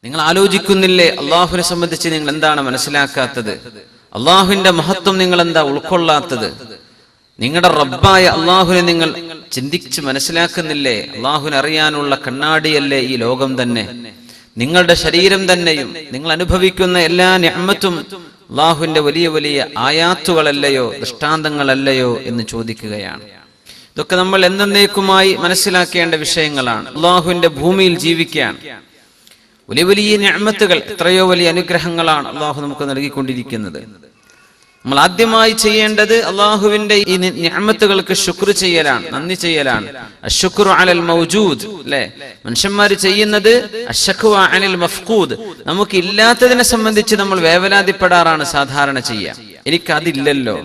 നിങ്ങൾ ആലോചിക്കുന്നില്ലേ അള്ളാഹുവിനെ സംബന്ധിച്ച് നിങ്ങൾ എന്താണ് മനസ്സിലാക്കാത്തത്? അള്ളാഹുവിന്റെ മഹത്വം നിങ്ങൾ എന്താ ഉൾക്കൊള്ളാത്തത്? നിങ്ങളുടെ റബ്ബായ അള്ളാഹുവിനെ നിങ്ങൾ ചിന്തിച്ച് മനസ്സിലാക്കുന്നില്ലേ? അള്ളാഹുവിനെ അറിയാനുള്ള കണ്ണാടിയല്ലേ ഈ ലോകം തന്നെ, നിങ്ങളുടെ ശരീരം തന്നെയും നിങ്ങൾ അനുഭവിക്കുന്ന എല്ലാ നിഅമത്തും അള്ളാഹുവിന്റെ വലിയ വലിയ ആയാത്തുകളല്ലയോ, ദൃഷ്ടാന്തങ്ങളല്ലയോ എന്ന് ചോദിക്കുകയാണ്. ഇതൊക്കെ നമ്മൾ എന്നേക്കുമായി മനസ്സിലാക്കേണ്ട വിഷയങ്ങളാണ്. അള്ളാഹുവിന്റെ ഭൂമിയിൽ ജീവിക്കാൻ വലിയ വലിയ നിഅമത്തുകൾ, എത്രയോ വലിയ അനുഗ്രഹങ്ങളാണ് അള്ളാഹു നമുക്ക് നൽകിക്കൊണ്ടിരിക്കുന്നത്. നമ്മൾ ആദ്യമായി ചെയ്യേണ്ടത് അള്ളാഹുവിന്റെ ഈ നിഅമത്തുകൾക്ക് ശുക്ർ ചെയ്യലാണ്, നന്ദി ചെയ്യലാണ്. അശ്ശുക്റു അലൽ മൗജൂദ്, അല്ലെ? മനുഷ്യന്മാര് ചെയ്യുന്നത് അശ്ശക്വ അനിൽ മഫ്ഖൂദ്. നമുക്ക് ഇല്ലാത്തതിനെ സംബന്ധിച്ച് നമ്മൾ വേവലാതിപ്പെടാറാണ് സാധാരണ ചെയ്യുക. എനിക്കതില്ലല്ലോ,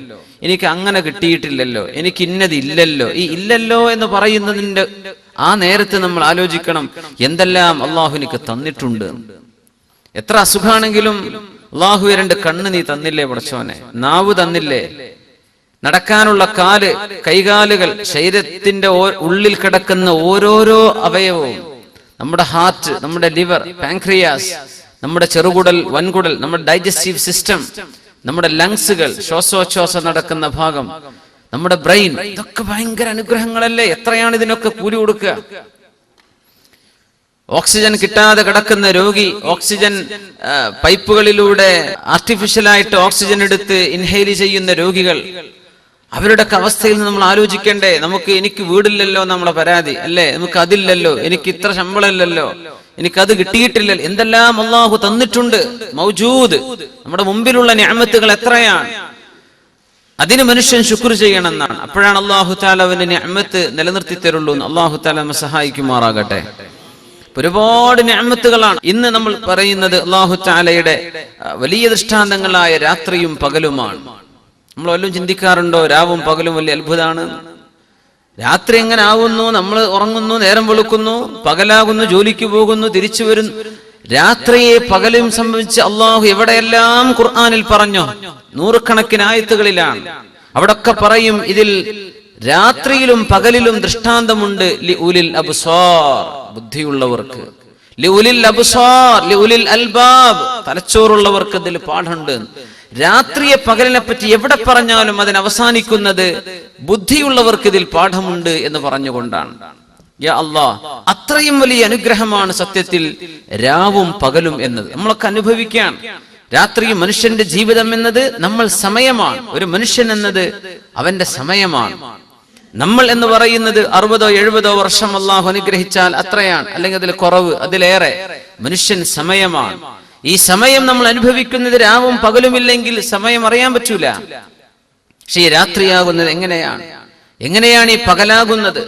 എനിക്ക് അങ്ങനെ കിട്ടിയിട്ടില്ലല്ലോ, എനിക്ക് ഇന്നതില്ലല്ലോ. ഈ ഇല്ലല്ലോ എന്ന് പറയുന്നതിന്റെ ആ നേരത്ത് നമ്മൾ ആലോചിക്കണം, എന്തെല്ലാം അള്ളാഹു എനിക്ക് തന്നിട്ടുണ്ട്. എത്ര അസുഖാണെങ്കിലും അള്ളാഹു രണ്ട് കണ്ണ് നീ തന്നില്ലേ പടച്ചോനെ, നാവ് തന്നില്ലേ, നടക്കാനുള്ള കാല്, കൈകാലുകൾ, ശരീരത്തിന്റെ ഉള്ളിൽ കിടക്കുന്ന ഓരോരോ അവയവവും, നമ്മുടെ ഹാർട്ട്, നമ്മുടെ ലിവർ, പാൻക്രിയാസ്, നമ്മുടെ ചെറുകുടൽ, വൻകുടൽ, നമ്മുടെ ഡൈജസ്റ്റീവ് സിസ്റ്റം, നമ്മുടെ ലങ്സുകൾ, ശ്വാസോച്ഛ്വാസം നടക്കുന്ന ഭാഗം, നമ്മുടെ ബ്രെയിൻ, ഇതൊക്കെ ഭയങ്കര അനുഗ്രഹങ്ങളല്ലേ? എത്രയാണ് ഇതിനൊക്കെ കൂലി കൊടുക്കുക? ഓക്സിജൻ കിട്ടാതെ കിടക്കുന്ന രോഗി, ഓക്സിജൻ പൈപ്പുകളിലൂടെ ആർട്ടിഫിഷ്യലായിട്ട് ഓക്സിജൻ എടുത്ത് ഇൻഹെയിൽ ചെയ്യുന്ന രോഗികൾ, അവരുടെ അവസ്ഥയിൽ നിന്ന് നമ്മൾ ആലോചിക്കണ്ടേ? എനിക്ക് വീടില്ലല്ലോ നമ്മളെ പരാതി, അല്ലേ? നമുക്ക് അതില്ലല്ലോ, എനിക്ക് ഇത്ര ശമ്പളമില്ലല്ലോ, എനിക്കത് കിട്ടിയിട്ടില്ലല്ലോ. എന്തെല്ലാം അള്ളാഹു തന്നിട്ടുണ്ട്, മൗജൂദ്. നമ്മുടെ മുമ്പിലുള്ള നിഅമത്തുകൾ എത്രയാണ്! അതിന് മനുഷ്യൻ ശുക്ർ ചെയ്യണമെന്നാണ്. അപ്പോഴാണ് അള്ളാഹു തആല അവന്റെ നിഅമത്ത് നിലനിർത്തി തരുള്ളൂ. അള്ളാഹു തആല നമ്മെ സഹായിക്കുമാറാകട്ടെ. ഒരുപാട് നിഅമത്തുകളാണ് ഇന്ന് നമ്മൾ പറയുന്നത്. അള്ളാഹു തആലയുടെ വലിയ ദൃഷ്ടാന്തങ്ങളായ രാത്രിയും പകലുമാണ്. നമ്മൾ വല്ലതും ചിന്തിക്കാറുണ്ടോ? രാവും പകലും വലിയ അത്ഭുതമാണ്. രാത്രി എങ്ങനെ ആവുന്നു? നമ്മൾ ഉറങ്ങുന്നു, നേരം വെളുക്കുന്നു, പകലാകുന്നു, ജോലിക്ക് പോകുന്നു, തിരിച്ചു വരുന്നു. രാത്രിയെ പകലും സംബന്ധിച്ച് അള്ളാഹു എവിടെയെല്ലാം ഖുർആനിൽ പറഞ്ഞോ? നൂറുകണക്കിന് ആയത്തുകളിലാണ്. അവിടൊക്കെ പറയും ഇതിൽ രാത്രിയിലും പകലിലും ദൃഷ്ടാന്തമുണ്ട്. ലിഉലിൽ അബ്സാർ, ബുദ്ധിയുള്ളവർക്ക്. ലിഉലിൽ അബ്സാർ ലിഉലിൽ അൽബാബ്, തലച്ചോറുള്ളവർക്ക് ഇതിൽ പാഠമുണ്ട്. രാത്രിയെ പകലിനെ പറ്റി എവിടെ പറഞ്ഞാലും അതിന് അവസാനിക്കുന്നത് ബുദ്ധിയുള്ളവർക്ക് ഇതിൽ പാഠമുണ്ട് എന്ന് പറഞ്ഞുകൊണ്ടാണ്. യാ അല്ലാഹ്, അത്രയും വലിയ അനുഗ്രഹമാണ് സത്യത്തിൽ രാവും പകലും എന്നത്. നമ്മളൊക്കെ അനുഭവിക്കാൻ രാത്രിയും മനുഷ്യന്റെ ജീവിതം എന്നത് നമ്മൾ സമയമാണ്. ഒരു മനുഷ്യൻ എന്നത് അവന്റെ സമയമാണ്. നമ്മൾ എന്ന് പറയുന്നത് 60-70 വർഷം അള്ളാഹു അനുഗ്രഹിച്ചാൽ അത്രയാണ്, അല്ലെങ്കിൽ അതിൽ കുറവ്, അതിലേറെ. മനുഷ്യൻ സമയമാണ്. ഈ സമയം നമ്മൾ അനുഭവിക്കുന്നത് രാവും പകലുമില്ലെങ്കിൽ സമയം അറിയാൻ പറ്റൂല. പക്ഷേ ഈ രാത്രിയാകുന്നത് എങ്ങനെയാണ് ഈ പകലാകുന്നത്?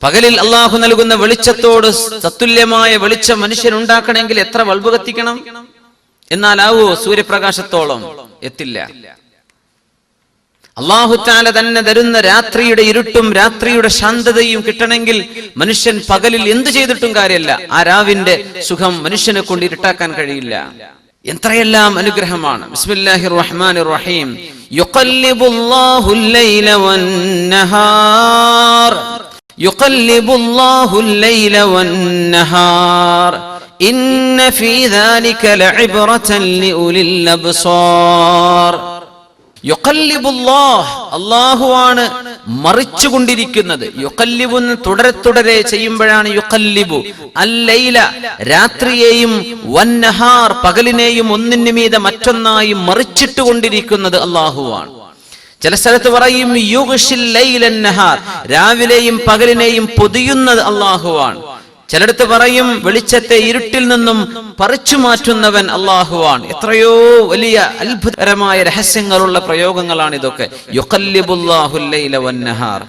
പകലിൽ അള്ളാഹു നൽകുന്ന വെളിച്ചത്തോട് തത്തുല്യമായ വെളിച്ചം മനുഷ്യൻ ഉണ്ടാക്കണമെങ്കിൽ എത്ര ബൾബ് കത്തിക്കണം? എന്നാലാവോ സൂര്യപ്രകാശത്തോളം? എത്തില്ല. അള്ളാഹു തആല തന്നെ തരുന്ന രാത്രിയുടെ ഇരുട്ടും രാത്രിയുടെ ശാന്തതയും കിട്ടണമെങ്കിൽ മനുഷ്യൻ പകലിൽ എന്ത് ചെയ്തിട്ടും കാര്യമില്ല. ആ രാവിന്റെ സുഖം മനുഷ്യനെ കൊണ്ട് ഇരുട്ടാക്കാൻ കഴിയില്ല. എത്രയെല്ലാം അനുഗ്രഹമാണ്. ബിസ്മില്ലാഹിർ റഹ്മാനിർ റഹീം. യുഖല്ലിബുല്ലാഹുൽ ലൈല വന്നഹാർ, യുഖല്ലിബുല്ലാഹുൽ ലൈല വന്നഹാർ, ഇന്ന ഫീ ദാലിക ലഇബ്റതൻ ലിഉലിൽ അബ്സാർ. യുഖല്ലിബുല്ലാഹ്, അല്ലാഹുവാണ് മറിച്ചുകൊണ്ടിരിക്കുന്നത്. യുഖല്ലിബു തുടരെ ചെയ്യുമ്പോഴാണ് യുഖല്ലിബു. അല്ലൈല, രാത്രിയെയും, വന്നഹാർ, പകലിനെയും ഒന്നിനു മീതെ മറ്റൊന്നായി മറിച്ചിട്ട് കൊണ്ടിരിക്കുന്നത് അല്ലാഹുവാണ്. ചില സ്ഥലത്ത് പറയും യുഗ്ഷിൽ ലൈലൻ നഹാർ, രാവിലെയും പകലിനെയും പൊതിയുന്നത് അല്ലാഹുവാണ്. ചിലടത്ത് പറയും വെളിച്ചത്തെ ഇരുട്ടിൽ നിന്നും പറിച്ചു മാറ്റുന്നവൻ അല്ലാഹുവാണ്. എത്രയോ വലിയ അത്ഭുതകരമായ രഹസ്യങ്ങളുള്ള പ്രയോഗങ്ങളാണ് ഇതൊക്കെ. യുഖല്ലിബുല്ലാഹുൽ ലൈല വന്നഹാർ,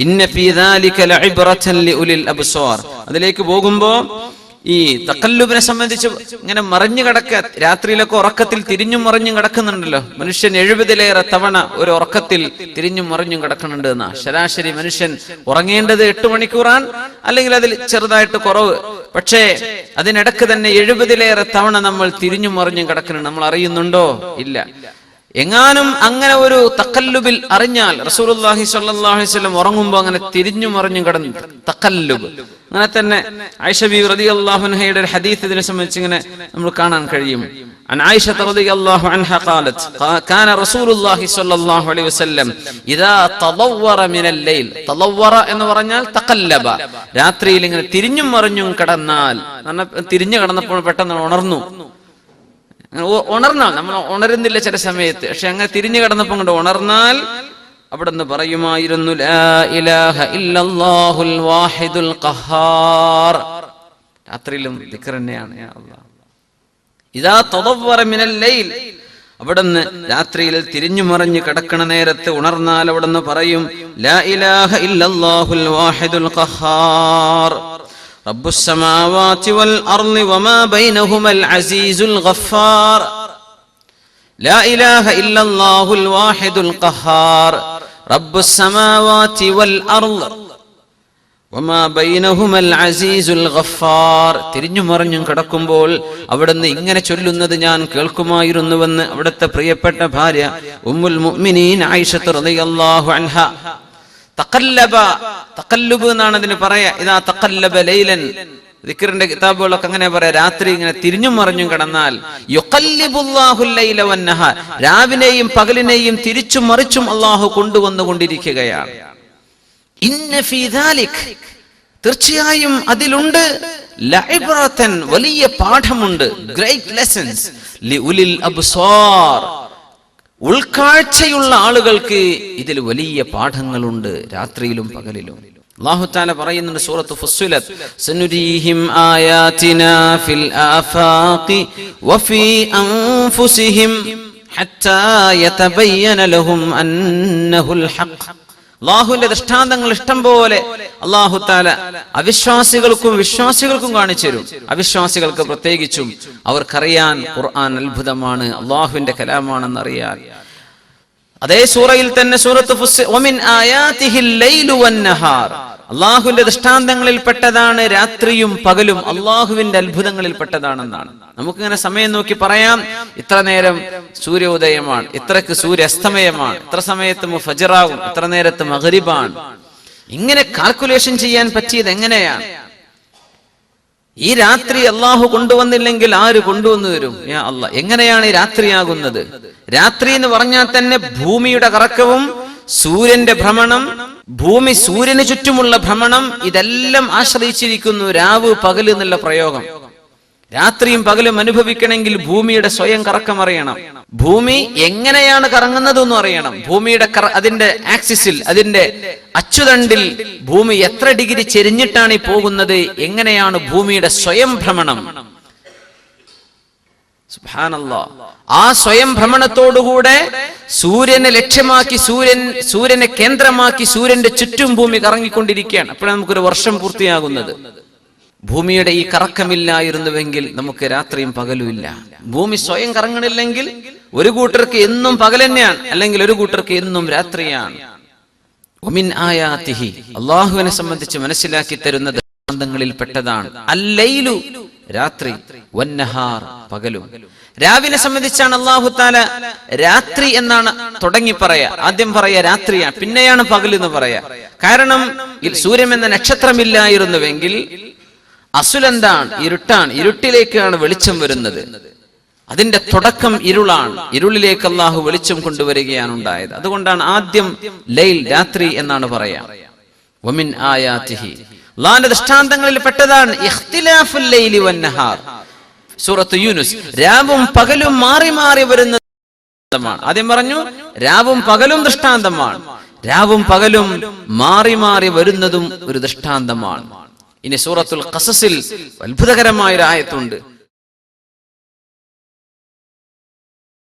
ഇന്ന ഫീ ദാലിക ലഇബ്റതൻ ലിഉലിൽ അബ്സാർ. അതിലേക്ക് പോകുമ്പോൾ ഈ തഖല്ലുബിനെ സംബന്ധിച്ച് ഇങ്ങനെ മറിഞ്ഞു കിടക്കുക. രാത്രിയിലൊക്കെ ഉറക്കത്തിൽ തിരിഞ്ഞും മറിഞ്ഞും കിടക്കുന്നുണ്ടല്ലോ മനുഷ്യൻ. 70-ലേറെ തവണ ഒരു ഉറക്കത്തിൽ തിരിഞ്ഞും മറിഞ്ഞും കിടക്കുന്നുണ്ട് എന്നാ. ശരാശരി മനുഷ്യൻ ഉറങ്ങേണ്ടത് 8 മണിക്കൂറാണ്, അല്ലെങ്കിൽ അതിൽ ചെറുതായിട്ട് കുറവ്. പക്ഷേ അതിനിടക്ക് തന്നെ 70-ലേറെ തവണ നമ്മൾ തിരിഞ്ഞും മറിഞ്ഞും കിടക്കുന്നുണ്ട്. നമ്മൾ അറിയുന്നുണ്ടോ? ഇല്ല. എങ്ങാനും അങ്ങനെ ഒരു തഖല്ലുബിൽ അറിഞ്ഞാൽ, റസൂലുള്ളാഹി സ്വല്ലല്ലാഹു അലൈഹി വസല്ലം ഉറങ്ങുമ്പോൾ അങ്ങനെ തിരിഞ്ഞു മറിഞ്ഞു കിടന്നു തഖല്ലുബ്. അങ്ങനെ തന്നെ ആയിഷ ബീവി റളിയല്ലാഹു അൻഹയുടെ ഒരു ഹദീസ് ഇതിനെ സംബന്ധിച്ച് ഇങ്ങനെ നമ്മൾ കാണാൻ കഴിയും. عن عائشة رضي الله عنها قالت كان رسول الله صلى الله عليه وسلم إذا تضور من الليل, تضور എന്ന് പറഞ്ഞാൽ തഖല്ലബ, രാത്രിയിൽ ഇങ്ങനെ തിരിഞ്ഞും മറിഞ്ഞും കിടന്നാൽ, തിരിഞ്ഞു കിടന്നപ്പോൾ പെട്ടെന്ന് ഉണർന്നാൽ, നമ്മൾ ഉണരുന്നില്ല ചില സമയത്ത്, പക്ഷെ അങ്ങനെ തിരിഞ്ഞു കിടന്നപ്പോൾ കൊണ്ട് ഉണർന്നാൽ അവിടെ നിന്ന് പറയുമായിരുന്നു ലാ ഇലാഹ ഇല്ലല്ലാഹുൽ വാഹിദുൽ ഖഹാർ. രാത്രിയിലും ദിക്ർ തന്നെയാണ് യാ അല്ലാഹ്. ഇദാ തദവ്വറ മിനൽ ലൈൽ, അവിടുന്ന് രാത്രിയിൽ തിരിഞ്ഞു മറിഞ്ഞു കിടക്കണ നേരത്ത് ഉണർന്നാൽ അവിടുന്ന് പറയും ലാ ഇലാഹ ഇല്ലല്ലാഹുൽ വാഹിദുൽ ഖഹാർ റബ്ബുസ് സമാവാതി വൽ അർളി വമാ ബൈനഹുമൽ അസീസുൽ ഗഫാർ. ലാ ഇലാഹ ഇല്ലല്ലാഹുൽ വാഹിദുൽ ഖഹാർ റബ്ബുസ് സമാവാതി വൽ അർളി വമാ ബൈനഹുമൽ അസീസുൽ ഗഫാർ. തിരിഞ്ഞു മറിഞ്ഞും കിടക്കുമ്പോൾ അവിടുന്ന് ഇങ്ങനെ ചൊല്ലുന്നത് ഞാൻ കേൾക്കുമായിരുന്നുവെന്ന് അവിടുത്തെ പ്രിയപ്പെട്ട ഭാര്യ ഉമ്മുൽ മുഅ്മിനീൻ ആയിഷ റളിയല്ലാഹു അൻഹ. തഖല്ലബ, തഖല്ലുബ് എന്നാണ് അതിന് പറയാ. ഇദാ തഖല്ലബ ലൈലൻ, ദിക്റിന്റെ കിതാബുകളൊക്കെ അങ്ങനെ പറയാം. രാത്രി ഇങ്ങനെ തിരിഞ്ഞും മറിഞ്ഞും കിടന്നാൽ യുഖല്ലിബുല്ലാഹുൽ ലൈല വന്നഹാർ, രാവിലെയും പകലിനെയും തിരിച്ചും മറിച്ചും അല്ലാഹു കൊണ്ടുവന്നുകൊണ്ടിരിക്കുകയാണ്. ഇന്ന ഫീ ദാലിക്, തീർച്ചയായും അതിലുണ്ട് ലഇബ്റതൻ, വലിയ പാഠമുണ്ട്, ഗ്രേറ്റ് ലെസൺസ് ലിഉലിൽ അബ്സാർ, ഉൾക്കാഴ്ചയുള്ള ആളുകൾക്ക് ഇതിൽ വലിയ പാഠങ്ങളുണ്ട് രാത്രിയിലും പകലിലും. അല്ലാഹു തആല പറയുന്നുണ്ട് സൂറത്ത് ഫുസ്സിലത്ത്, സനുരീഹിം ആയാതിനാ ഫിൽ ആഫാഖി വഫീ അൻഫുസിഹിം ഹത്താ യതബയ്യന ലഹും അന്നഹുൽ ഹഖ്. അല്ലാഹുവിന്റെ ദൃഷ്ടാന്തങ്ങൾ ഇഷ്ടം പോലെ അല്ലാഹു തആല അവിശ്വാസികൾക്കും വിശ്വാസികൾക്കും കാണിച്ചു തരും. അവിശ്വാസികൾക്ക് പ്രത്യേകിച്ചും അവർക്കറിയാൻ ഖുർആൻ അത്ഭുതമാണ്, അല്ലാഹുവിന്റെ കലാമാണെന്ന് അറിയാൻ. അതേ സൂറയിൽ തന്നെ സൂറത്ത് വമിൻ ആയാതിഹിൽ ലൈലു വന്നഹാർ, അല്ലാഹുവിന്റെ ദൃഷ്ടാന്തങ്ങളിൽ പെട്ടതാണ് രാത്രിയും പകലും, അല്ലാഹുവിന്റെ അത്ഭുതങ്ങളിൽ പെട്ടതാണെന്നാണ്. നമുക്കിങ്ങനെ സമയം നോക്കി പറയാം, ഇത്ര നേരം സൂര്യോദയമാണ്, ഇത്രക്ക് സൂര്യാസ്തമയമാണ്, ഇത്ര സമയത്ത് മുഫജ്റാകും, ഇത്ര നേരത്ത് മഗ്രിബാണ്. ഇങ്ങനെ കാൽക്കുലേഷൻ ചെയ്യാൻ പറ്റിയത് എങ്ങനെയാണ്? ഈ രാത്രി അല്ലാഹു കൊണ്ടുവന്നില്ലെങ്കിൽ ആര് കൊണ്ടുവന്നു തരും? യാ അല്ലാഹ്. എങ്ങനെയാണ് ഈ രാത്രിയാകുന്നത്? രാത്രി എന്ന് പറഞ്ഞാൽ തന്നെ ഭൂമിയുടെ കറക്കവും സൂര്യന്റെ ഭ്രമണം, ഭൂമി സൂര്യന് ചുറ്റുമുള്ള ഭ്രമണം, ഇതെല്ലാം ആശ്രയിച്ചിരിക്കുന്നു രാവ് പകൽ എന്നുള്ള പ്രയോഗം. രാത്രിയും പകലും അനുഭവിക്കണമെങ്കിൽ ഭൂമിയുടെ സ്വയം കറക്കം അറിയണം. ഭൂമി എങ്ങനെയാണ് കറങ്ങുന്നതെന്നും അറിയണം. ഭൂമിയുടെ അതിന്റെ ആക്സിസിൽ, അതിന്റെ അച്ചുതണ്ടിൽ ഭൂമി എത്ര ഡിഗ്രി ചെരിഞ്ഞിട്ടാണ് ഈ പോകുന്നത്, എങ്ങനെയാണ് ഭൂമിയുടെ സ്വയം ഭ്രമണം. സുബ്ഹാനല്ലാഹ്. ആ സ്വയം ഭ്രമണത്തോടുകൂടെ സൂര്യനെ ലക്ഷ്യമാക്കി, സൂര്യനെ കേന്ദ്രമാക്കി സൂര്യന്റെ ചുറ്റും ഭൂമി കറങ്ങിക്കൊണ്ടിരിക്കുകയാണ്. അപ്പോഴാണ് നമുക്കൊരു വർഷം പൂർത്തിയാകുന്നത്. ഭൂമിയുടെ ഈ കറക്കമില്ലായിരുന്നുവെങ്കിൽ നമുക്ക് രാത്രിയും പകലും ഇല്ല. ഭൂമി സ്വയം കറങ്ങണില്ലെങ്കിൽ ഒരു കൂട്ടർക്ക് എന്നും പകൽ തന്നെയാണ്, അല്ലെങ്കിൽ ഒരു കൂട്ടർക്ക് എന്നും രാത്രിയാണ്. വമിൻ ആയാതിഹി, അല്ലാഹുവിനെ സംബന്ധിച്ച് മനസ്സിലാക്കി തരുന്ന ദൃഷ്ടാന്തങ്ങളിൽ പെട്ടതാണ് അല്ലൈലു, രാത്രി, വന്നഹാർ, പകലും. രാവിനെ സംബന്ധിച്ചാണ് അല്ലാഹു തആല രാത്രി എന്നാണ് തുടങ്ങി പറയാ. ആദ്യം പറയാ രാത്രിയാണ്, പിന്നെയാണ് പകൽ എന്ന് പറയാ. കാരണം സൂര്യൻ എന്ന നക്ഷത്രമില്ലായിരുന്നുവെങ്കിൽ അസുലെന്താണ്? ഇരുട്ടാണ്. ഇരുട്ടിലേക്കാണ് വെളിച്ചം വരുന്നത്. അതിന്റെ തുടക്കം ഇരുളാണ്. ഇരുളിലേക്ക് അല്ലാഹു വെളിച്ചം കൊണ്ടുവരികയാണ് ഉണ്ടായത്. അതുകൊണ്ടാണ് ആദ്യം ലൈൽ, രാത്രി എന്നാണ് പറയാ. വമിൻ ആയാതിഹി, അല്ലാഹുവിന്റെ ദൃഷ്ടാന്തങ്ങളിൽ പെട്ടതാണ് ഇഖ്തിലാഫുൽ ലൈലി വന്നഹാർ. സൂറത്ത് യൂനുസ്, രാവും പകലും മാറി മാറി വരുന്ന ദൃഷ്ടാന്തമാണ്. ആദ്യം പറഞ്ഞു രാവും പകലും ദൃഷ്ടാന്തമാണ്, രാവും പകലും മാറി മാറി വരുന്നതും ഒരു ദൃഷ്ടാന്തമാണ്. ഇനി സൂറത്തുൽ ഖസസിൽ അത്ഭുതകരമായ ഒരു ആയത്തുണ്ട്.